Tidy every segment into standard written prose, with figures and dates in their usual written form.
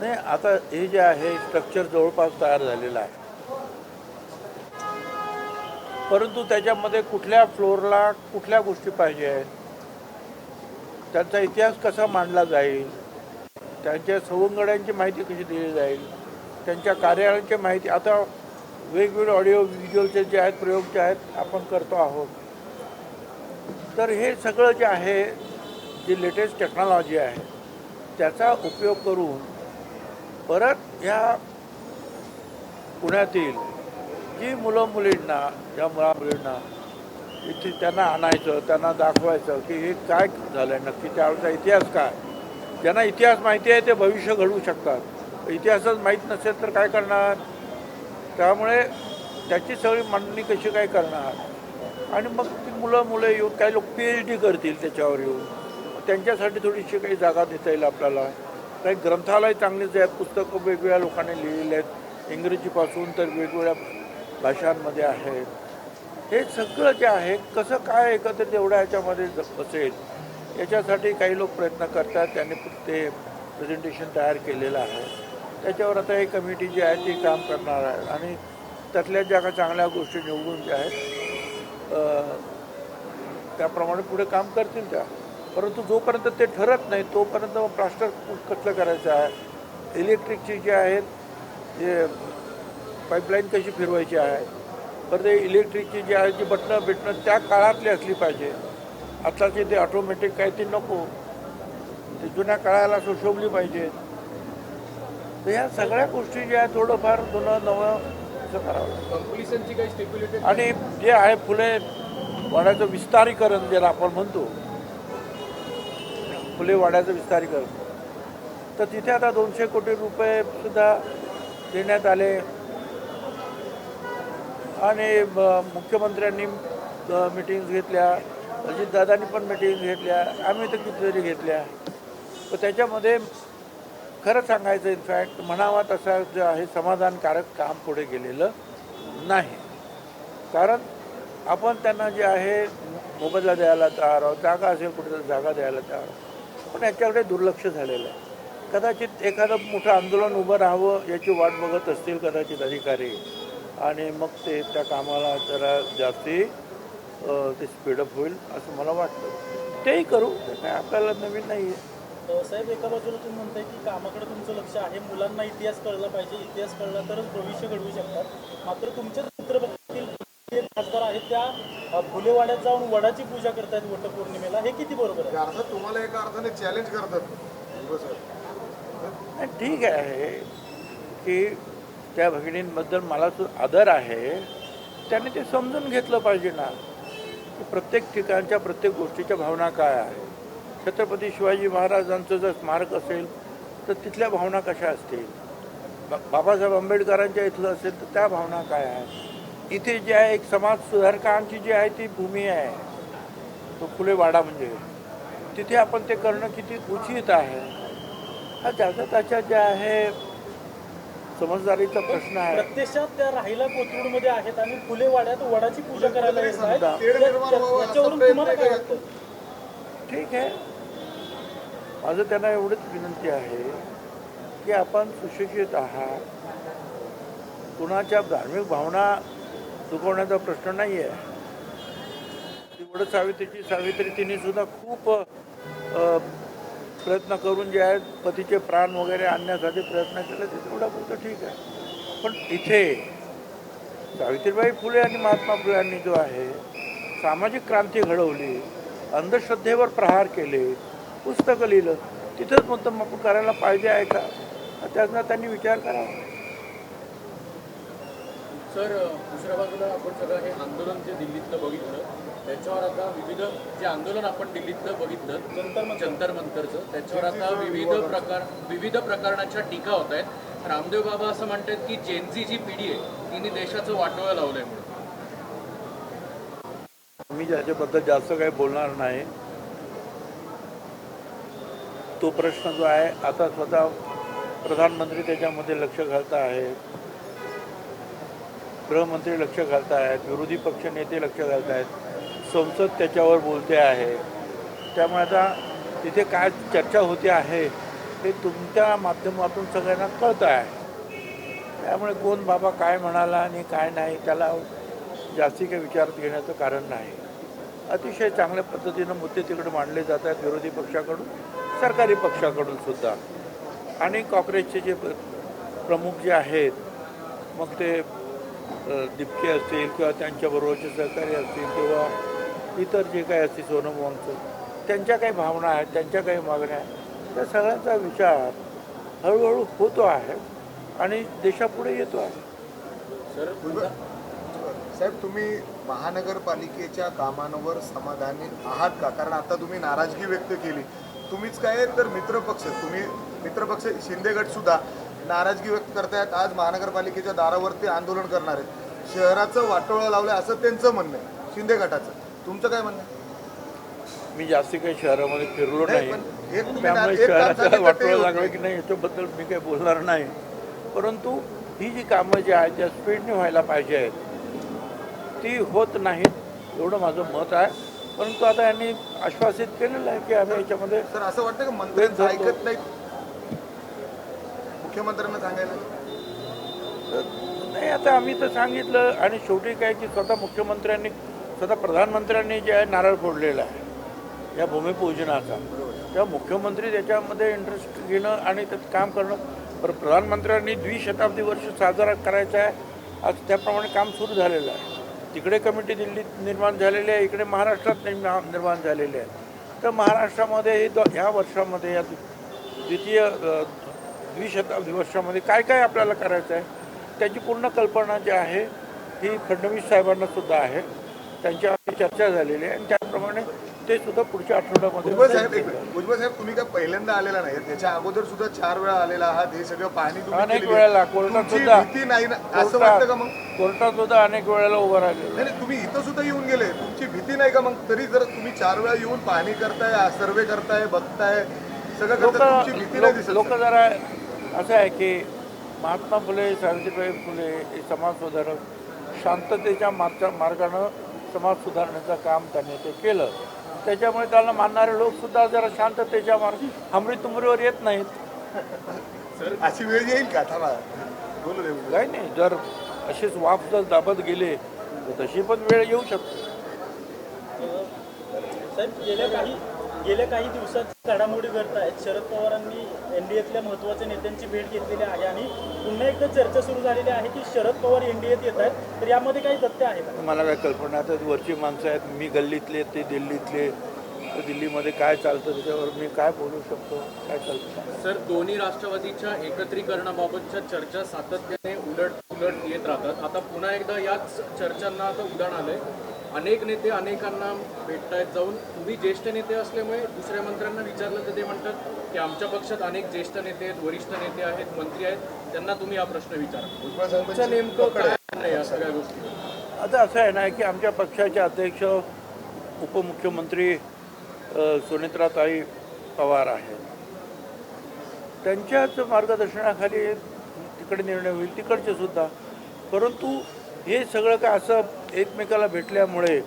नाही, आता हे जे आहे स्ट्रक्चर जवळपास तयार झालेलं आहे, परंतु त्याच्यामध्ये कुठल्या फ्लोअरला कुठल्या गोष्टी पाहिजे आहेत, त्यांचा इतिहास कसा मांडला जाईल, त्यांच्या सवंगड्यांची माहिती कशी दिली जाईल, त्यांच्या कार्यालयांची माहिती. आता वेगवेगळे ऑडिओ व्हिज्युअलचे जे आहेत प्रयोग जे आहेत आपण करतो आहोत, तर हे सगळं जे आहे जी लेटेस्ट टेक्नॉलॉजी आहे त्याचा उपयोग करून परत ह्या पुण्यातील जी मुलं मुलींना ज्या मुलींना इथे त्यांना आणायचं, त्यांना दाखवायचं की हे काय झालं आहे नक्की, त्यावेळेचा इतिहास काय. ज्यांना इतिहास माहिती आहे ते भविष्य घडवू शकतात, इतिहासच माहीत नसेल तर काय करणार. त्यामुळे त्याची सगळी मांडणी कशी काय करणार. आणि मग ती मुलं येऊन काही लोक PhD करतील त्याच्यावर येऊन, त्यांच्यासाठी थोडीशी काही जागा देता येईल आपल्याला. काही ग्रंथालय चांगलीच आहेत, पुस्तकं वेगवेगळ्या लोकांनी लिहिलेली आहेत, इंग्रजीपासून तर वेगवेगळ्या भाषांमध्ये आहेत. हे सगळं जे आहे कसं काय एकत्रित एवढ्या ह्याच्यामध्ये बसेल याच्यासाठी काही लोक प्रयत्न करतात. त्यांनी ते प्रेझेंटेशन तयार केलेलं आहे, त्याच्यावर आता एक कमिटी जी आहे ती काम करणार आहे आणि त्यातल्या ज्या काही चांगल्या गोष्टी निवडून ज्या आहेत त्याप्रमाणे पुढे काम करतील त्या. परंतु जोपर्यंत ते ठरत नाही तोपर्यंत प्लास्टर कसलं करायचं आहे, इलेक्ट्रिकची जे आहेत जे पाईपलाईन कशी फिरवायची आहे, तर ते इलेक्ट्रिकची जी आहे जी बटणं त्या काळातली असली पाहिजे. आताची ते ऑटोमॅटिक काही ती नको, ते जुन्या काळाला शोभली पाहिजे. तर ह्या सगळ्या गोष्टी ज्या आहेत थोडंफार जुनं नवं असं करावं. आणि जे आहे फुले वाड्याचं विस्तारीकरण ज्याला आपण म्हणतो, फुले वाड्याचं विस्तारीकरण, तर तिथे आता 200 कोटी रुपये सुद्धा देण्यात आले. आणि मुख्यमंत्र्यांनी मिटिंग्स घेतल्या, अजितदादांनी पण मिटिंग घेतल्या, आम्ही तर कितीतरी घेतल्या. तर त्याच्यामध्ये खरं सांगायचं इनफॅक्ट म्हणावा तसा जे आहे समाधानकारक काम पुढे गेलेलं नाही. कारण आपण त्यांना जे आहे मोबदला द्यायला तयार आहोत, जागा असेल कुठेतरी जागा द्यायला तयार आहोत, पण याच्याकडे दुर्लक्ष झालेलं आहे. कदाचित एखादं मोठं आंदोलन उभं राहावं याची वाट बघत असतील कदाचित अधिकारी, आणि मग ते त्या कामाला जरा जास्ती ते स्पीडअप होईल असं मला वाटतं. तेही करू, ते काय आपल्याला नवीन नाही आहे. साहेब, एका बाजूला तुम्ही म्हणताय की कामाकडे तुमचं लक्ष आहे, मुलांना इतिहास कळला पाहिजे, इतिहास कळला तरच भविष्य घडवू शकतात. मात्र तुमच्या चित्रपटातील जे खासदार आहेत त्या फुलेवाड्यात जाऊन वडाची पूजा करतायत वटपौर्णिमेला, हे किती बरोबर आहे? अर्थात तुम्हाला एका अर्थाने चॅलेंज करतात. ठीक आहे की त्या भगिनींबद्दल मला सुद्धा आदर आहे, त्याने ते समजून घेतलं पाहिजे ना की प्रत्येक ठिकाणच्या प्रत्येक गोष्टीच्या भावना काय आहे. छत्रपती शिवाजी महाराजांचं जर स्मारक असेल तर तिथल्या भावना कशा असतील, बाबासाहेब आंबेडकरांच्या इथलं असेल तर त्या भावना काय आहेत. इथे जे आहे एक समाज सुधारकांची जी आहे ती भूमी आहे, तो फुले वाडा म्हणजे, तिथे आपण ते करणं किती उचित आहे हा ज्याचा त्याच्या जे आहे समजदारीचा प्रश्न आहे. प्रत्यक्षात त्या राहिला कोथरूडमध्ये आहेत आणि फुलेवाड्यात वडाची पूजा करायला येत आहेत. याच्यावरून तुम्हाला काय वाटतं? ठीक आहे, माझं त्यांना एवढीच विनंती आहे की आपण सुशिक्षित आहात, कुणाच्या धार्मिक भावना दुखवण्याचा प्रश्न नाही आहे. वड सावित्री तिने सुद्धा खूप प्रयत्न करून जे आहेत पतीचे प्राण वगैरे आणण्यासाठी प्रयत्न केले, ते तेवढा पुरतं ठीक आहे. पण इथे सावित्रीबाई फुले आणि महात्मा फुले यांनी जो आहे सामाजिक क्रांती घडवली, अंधश्रद्धेवर प्रहार केले, पुस्तकं लिहिलं, तिथंच मुद्दाम आपण करायला पाहिजे आहे का, त्याचा त्यांनी विचार करावा. सर, दुसऱ्या बाजूला आपण सगळं हे आंदोलन जे दिल्लीतलं बघितलं, त्याच्यावर आता विविध जे आंदोलन आपण दिल्लीतलं बघितलं जंतर मंतरचं, त्याच्यावर आता विविध प्रकारच्या टीका होत आहेत. रामदेव बाबा असं म्हणतात की जेनझी जी पिढी आहे तिने देशाचं वाटोळं लावलंय म्हणून. मी त्याच्याबद्दल जास्त काही बोलणार नाही. तो प्रश्न जो आहे आता स्वतः प्रधानमंत्री त्याच्यामध्ये लक्ष घालत आहेत, गृहमंत्री लक्ष घालत आहेत, विरोधी पक्ष नेते लक्ष घालत आहेत, संसद त्याच्यावर बोलते आहे. त्यामुळे आता तिथे काय चर्चा होते आहे हे तुमच्या माध्यमातून सगळ्यांना कळतं आहे. त्यामुळे कोण बाबा काय म्हणाला आणि काय नाही त्याला जास्ती काही विचारात घेण्याचं कारण नाही. अतिशय चांगल्या पद्धतीनं मुद्दे तिकडे मांडले जात आहेत विरोधी पक्षाकडून, सरकारी पक्षाकडून सुद्धा. आणि काँग्रेसचे जे प्रमुख जे आहेत, मग ते दिपके असतील किंवा त्यांच्याबरोबरचे सहकारी असतील किंवा इतर जे काही असतील सोनम वांगचूक, त्यांच्या काही भावना आहेत, त्यांच्या काही मागण्या आहेत, त्या सगळ्यांचा विचार हळूहळू होतो आहे आणि देशापुढे येतो आहे. साहेब, तुम्ही महानगरपालिकेच्या कामांवर समाधानी आहात का? कारण आता तुम्ही नाराजगी व्यक्त केली. तुम्हीच काय तर मित्रपक्ष शिंदे गट सुद्धा नाराजगी व्यक्त करतायत. आज महानगरपालिकेच्या दारावरती आंदोलन करणार आहेत. शहराचं वाटोळं लावलं असं त्यांचं म्हणणं आहे, शिंदे गटाचं. तुमचं काय म्हणणं आहे? मी जास्ती काही शहरामध्ये फिरलो नाही, पण एक तुम्ही त्यामुळे एक काम शहराचं सांगितलं वाटोळं ते लागलं की नाही याच्याबद्दल मी काही बोलणार नाही. परंतु ही जी कामं जी आहेत त्या स्पीडने व्हायला पाहिजे आहेत ती होत नाहीत एवढं माझं मत आहे. परंतु आता यांनी आश्वासित केलेलं आहे की आम्ही याच्यामध्ये सर असं वाटतं का मंत्र्यांचं ऐकत नाही, मुख्यमंत्र्यांना सांगायला नाही. आता आम्ही तर सांगितलं आणि शेवटी काय की स्वतः प्रधानमंत्र्यांनी जे आहे नारळ फोडलेला आहे या भूमिपूजनाचा, तेव्हा मुख्यमंत्री त्याच्यामध्ये इंटरेस्ट घेणं आणि त्यात काम करणं. प्रधानमंत्र्यांनी द्विशताब्दी वर्ष साजरा करायचा आहे, आज त्याप्रमाणे काम सुरू झालेलं आहे. तिकडे कमिटी दिल्लीत निर्माण झालेली आहे, इकडे महाराष्ट्रात निर्माण झालेली आहे. तर महाराष्ट्रामध्ये ह्या वर्षामध्ये या द्विशताब्दी वर्षामध्ये काय काय आपल्याला करायचं आहे त्याची पूर्ण कल्पना जी आहे ही फडणवीस साहेबांना सुद्धा आहे. त्यांच्यावर चर्चा झालेली आहे आणि त्याप्रमाणे ते सुद्धा पुढच्या आठवड्यामध्ये. भुजबळ साहेब, तुम्ही काय पहिल्यांदा आलेला नाही, त्याच्या अगोदर सुद्धा 4 वेळा आलेला आहात. हे सगळं पाहणी अनेक वेळेला कोर्टात सुद्धा भीती नाही ना असं वाटतं का? मग कोर्टात सुद्धा अनेक वेळेला उभं राहिलेलं. नाही, तुम्ही इथं सुद्धा येऊन गेले, तुमची भीती नाही का? मग तरी जर तुम्ही 4 वेळा येऊन पाहणी करताय, सर्वे करताय, बघताय, सगळं करताय, तुमची भीती नाही दिसत? लोक जरा असं आहे की महात्मा फुले, सावित्रीबाई फुले हे समाज सुधारक, शांततेच्या मार्गानं समाज सुधारण्याचं काम त्यांनी ते केलं. त्याच्यामुळे त्यांना मानणारे लोकसुद्धा जरा शांततेच्या मार्ग हमरी तुमरीवर येत नाहीत. अशी वेळ येईल का? थांबा, बोलू दे. काही नाही, जर अशीच वाफ जर दाबत गेले तर तशी पण वेळ येऊ शकते. साहेब, गेल्या काही दिवसात घडामोडी घडत आहेत. शरद पवारांनी एनडीएतल्या महत्त्वाच्या नेत्यांची भेट घेतलेली आहे आणि पुन्हा एकदा चर्चा सुरू झालेली आहे की शरद पवार एनडीएत येत आहेत. तर यामध्ये काही तथ्य आहे का? मला काय कल्पना आहे, वरची माणसं आहेत, मी गल्लीतले ते दिल्लीतले, तर दिल्लीमध्ये काय चालतं त्याच्यावर मी काय बोलू शकतो, काय कल्पना. सर, दोन्ही राष्ट्रवादीच्या एकत्रीकरणाबाबतच्या चर्चा सातत्याने उलट येत राहतात. आता पुन्हा एकदा याच चर्चांना आता उधाण आलंय. अनेक नेते अनेकांना भेटतायत जाऊन. तुम्ही ज्येष्ठ नेते असल्यामुळे दुसऱ्या मंत्र्यांना विचारलं तर ते म्हणतात की आमच्या पक्षात अनेक ज्येष्ठ नेते आहेत, वरिष्ठ नेते आहेत, मंत्री आहेत, त्यांना तुम्ही हा प्रश्न विचारा. तुमचं नेमकं काय आहे या सगळ्या गोष्टी? आता असं आहे ना की आमच्या पक्षाचे अध्यक्ष उपमुख्यमंत्री सुनेत्राताई पवार आहेत. त्यांच्याच मार्गदर्शनाखाली तिकडे निर्णय होईल, तिकडचे सुद्धा. परंतु हे सगळं काय असं एकमेकाला भेटल्यामुळे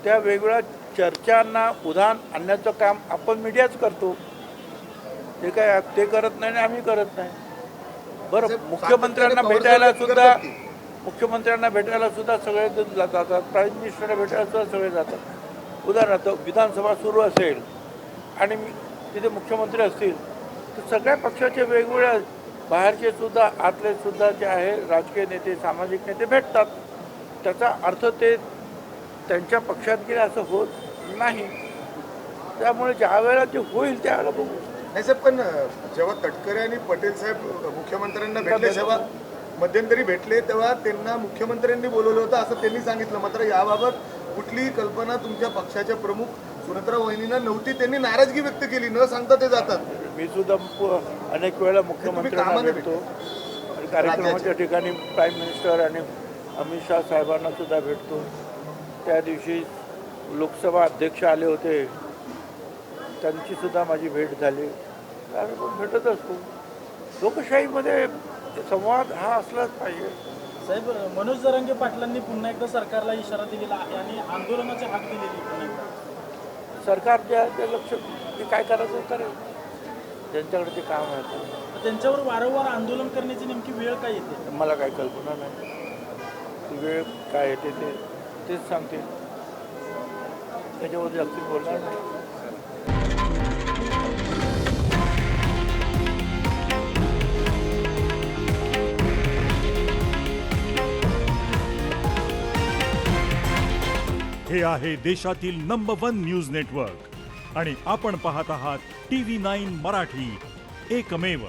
त्या वेगवेगळ्या चर्चांना उधाण आणण्याचं काम आपण मीडियाच करतो. ते काय ते करत नाही आणि आम्ही करत नाही. बरं, मुख्यमंत्र्यांना भेटायला सुद्धा सगळे जातात, प्राईम मिनिस्टरला भेटायला सुद्धा सगळे जातात. उदाहरणार्थ विधानसभा सुरू असेल आणि तिथे मुख्यमंत्री असतील तर सगळ्या पक्षाचे वेगवेगळ्या बाहेरचे सुद्धा आतले सुद्धा जे आहे राजकीय नेते, सामाजिक नेते भेटतात. त्याचा अर्थ ते त्यांच्या पक्षात गेले असं होत नाही. त्यामुळे ज्या वेळेला ते होईल त्यावेळेला बघू. नाही साहेब, पण जेव्हा तटकरे आणि पटेल साहेब मुख्यमंत्र्यांना भेटले, जेव्हा मध्यंतरी भेटले तेव्हा त्यांना मुख्यमंत्र्यांनी बोलवलं होतं असं त्यांनी सांगितलं. मात्र याबाबत कुठलीही कल्पना तुमच्या पक्षाच्या प्रमुख सुनेत्रा वहिनींना नव्हती. त्यांनी नाराजगी व्यक्त केली, न सांगता ते जातात. मी सुद्धा अनेक वेळा मुख्यमंत्र्यांना भेटतो, कार्यक्रमाच्या ठिकाणी प्राईम मिनिस्टर आणि अमित शहा साहेबांना सुद्धा भेटतो. त्या दिवशी लोकसभा अध्यक्ष आले होते, त्यांची सुद्धा माझी भेट झाली. आम्ही पण भेटत असतो. लोकशाहीमध्ये संवाद हा असलाच पाहिजे. साहेब, मनोज जरांगे पाटलांनी पुन्हा एकदा सरकारला इशारा दिलेला आहे आणि आंदोलनाची हाक दिलेली पुन्हा एकदा. सरकार जे आहे ते लक्ष ते काय करायचं करेल. त्यांच्याकडे ते काम आहे त्यांच्यावर वारंवार आंदोलन करण्याची नेमकी वेळ काय येते? मला काही कल्पना नाही. ती वेळ काय येते तेच सांगते, त्याच्यावर जास्त बोलणार नाही. हे आहे देशातील नंबर 1 न्यूज नेटवर्क आणि आपण पाहत आहात TV9 मराठी, एकमेव.